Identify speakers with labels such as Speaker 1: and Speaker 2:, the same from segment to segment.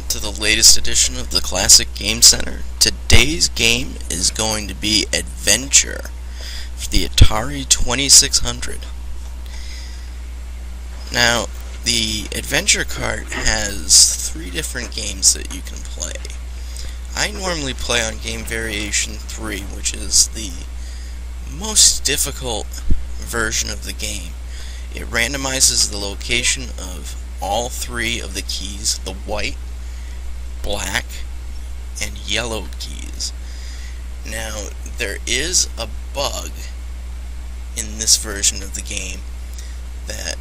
Speaker 1: to the latest edition of the Classic Game Center. Today's game is going to be Adventure for the Atari 2600. Now, the Adventure cart has 3 different games that you can play. I normally play on Game Variation 3, which is the most difficult version of the game. It randomizes the location of all 3 of the keys, the white, black, and yellow keys. Now, there is a bug in this version of the game that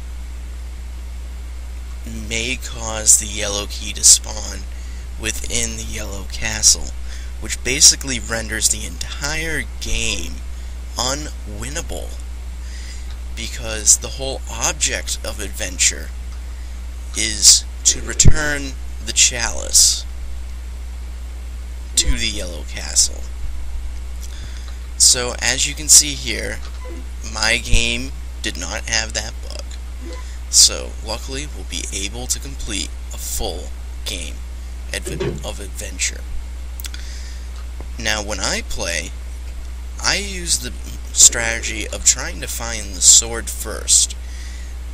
Speaker 1: may cause the yellow key to spawn within the yellow castle, which basically renders the entire game unwinnable, because the whole object of Adventure is to return the chalice to the yellow castle. So as you can see here, my game did not have that bug. So luckily we'll be able to complete a full game of Adventure. Now when I play, I use the strategy of trying to find the sword first,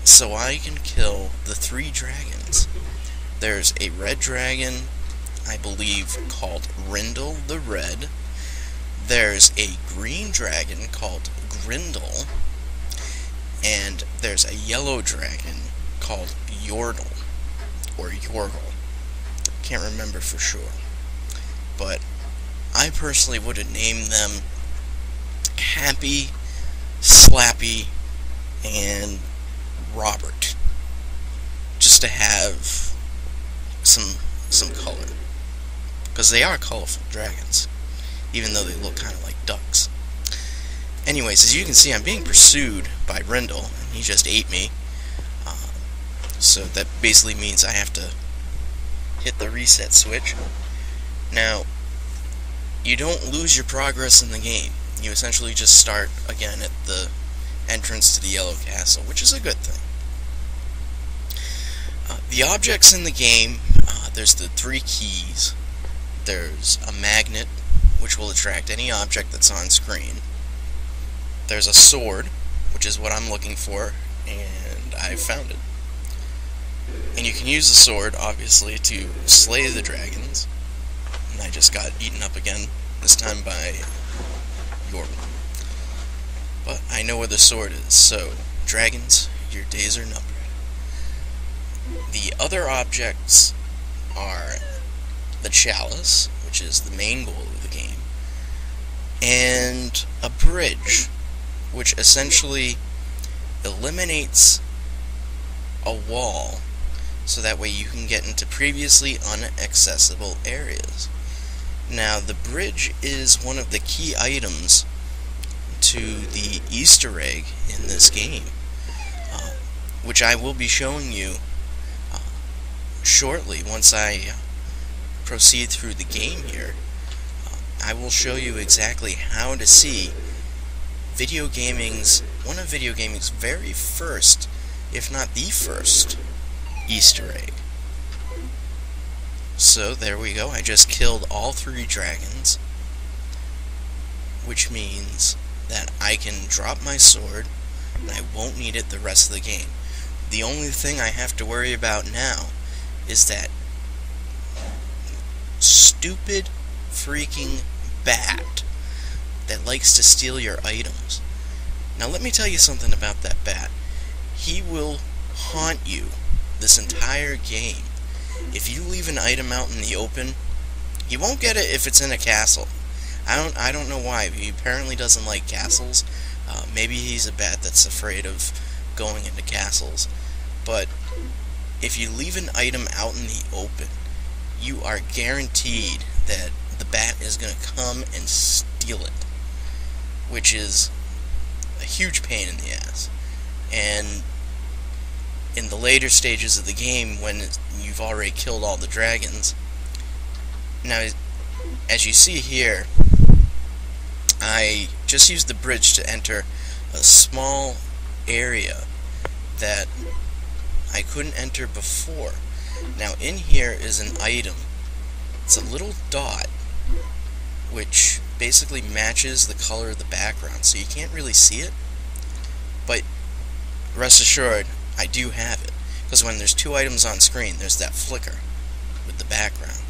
Speaker 1: so I can kill the 3 dragons. There's a red dragon, I believe, called Rindle the Red. There's a green dragon called Grindle. And there's a yellow dragon called Yordle, or Yorgle. Can't remember for sure. But I personally would have named them Happy, Slappy, and Robert, just to have some color, because they are colorful dragons, even though they look kind of like ducks. Anyways, as you can see, I'm being pursued by Rindle, and he just ate me. So that basically means I have to hit the reset switch. Now, you don't lose your progress in the game. You essentially just start again at the entrance to the yellow castle, which is a good thing. The objects in the game, there's the 3 keys. There's a magnet, which will attract any object that's on screen. There's a sword, which is what I'm looking for, and I found it. And you can use the sword, obviously, to slay the dragons. And I just got eaten up again, this time by Yorgle. But I know where the sword is, so, dragons, your days are numbered. The other objects are the chalice, which is the main goal of the game, and a bridge, which essentially eliminates a wall, so that way you can get into previously inaccessible areas. Now, the bridge is one of the key items to the Easter egg in this game, which I will be showing you shortly. Once I proceed through the game here, I will show you exactly how to see one of video gaming's very first, if not the first, Easter egg. So there we go, I just killed all 3 dragons, which means that I can drop my sword and I won't need it the rest of the game. The only thing I have to worry about now is that stupid freaking bat that likes to steal your items. Now let me tell you something about that bat. He will haunt you this entire game. If you leave an item out in the open, he won't get it if it's in a castle. I don't know why. He apparently doesn't like castles. Maybe he's a bat that's afraid of going into castles. But if you leave an item out in the open, you are guaranteed that the bat is going to come and steal it, which is a huge pain in the ass. And in the later stages of the game, when you've already killed all the dragons, now as you see here, I just used the bridge to enter a small area that I couldn't enter before. Now in here is an item. It's a little dot which basically matches the color of the background, so you can't really see it, but rest assured I do have it, because when there's two items on screen there's that flicker with the background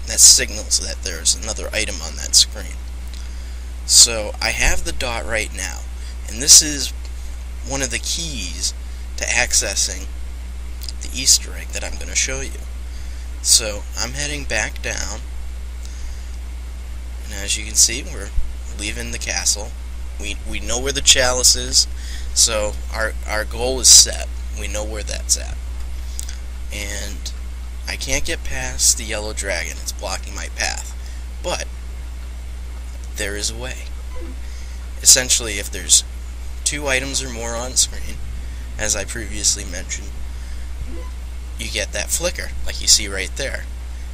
Speaker 1: that signals that there's another item on that screen. So I have the dot right now, and this is one of the keys to accessing the Easter egg that I'm going to show you. So I'm heading back down, and as you can see, we're leaving the castle. We know where the chalice is, so our goal is set. We know where that's at. And I can't get past the yellow dragon. It's blocking my path. But there is a way. Essentially, if there's two items or more on screen, as I previously mentioned, you get that flicker, like you see right there.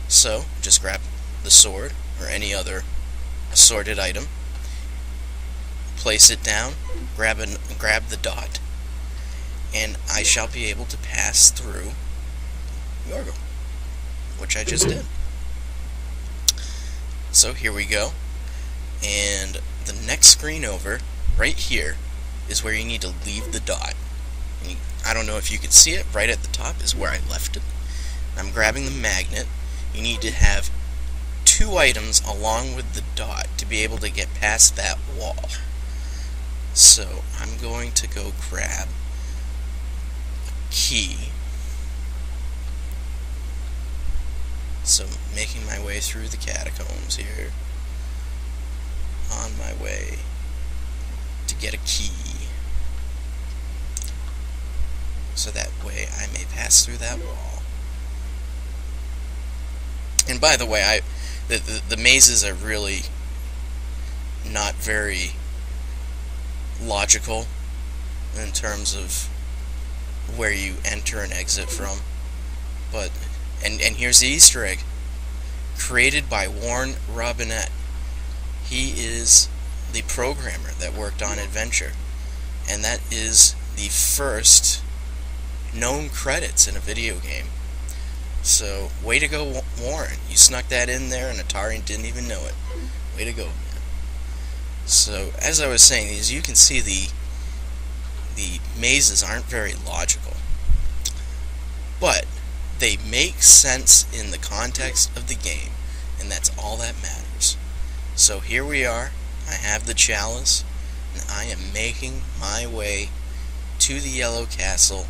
Speaker 1: So, just grab the sword, or any other assorted item, place it down, grab the dot, and I shall be able to pass through Yorgo, which I just did. So here we go, and the next screen over, right here, is where you need to leave the dot. I don't know if you can see it, right at the top is where I left it. I'm grabbing the magnet. You need to have two items along with the dot to be able to get past that wall. So I'm going to go grab a key. So making my way through the catacombs here, on my way to get a key, so that way I may pass through that wall. And by the way, the mazes are really not very logical in terms of where you enter and exit from. But and here's the Easter egg, created by Warren Robinette. He is the programmer that worked on Adventure, and that is the first known credits in a video game. So, way to go, Warren. You snuck that in there and Atari didn't even know it. Way to go, man. So, as I was saying, as you can see, the mazes aren't very logical, but they make sense in the context of the game, and that's all that matters. So here we are. I have the chalice, and I am making my way to the Yellow Castle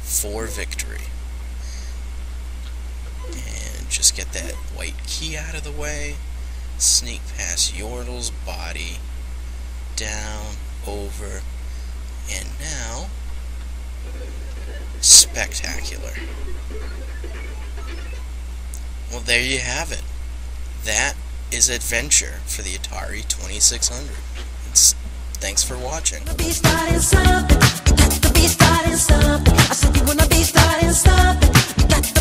Speaker 1: for victory. And just get that white key out of the way, sneak past Yordle's body, down, over, and now, spectacular. Well, there you have it. That is Adventure for the Atari 2600. Thanks for watching.
Speaker 2: The beast starting something. The beast starting something. I said you wanna be starting something.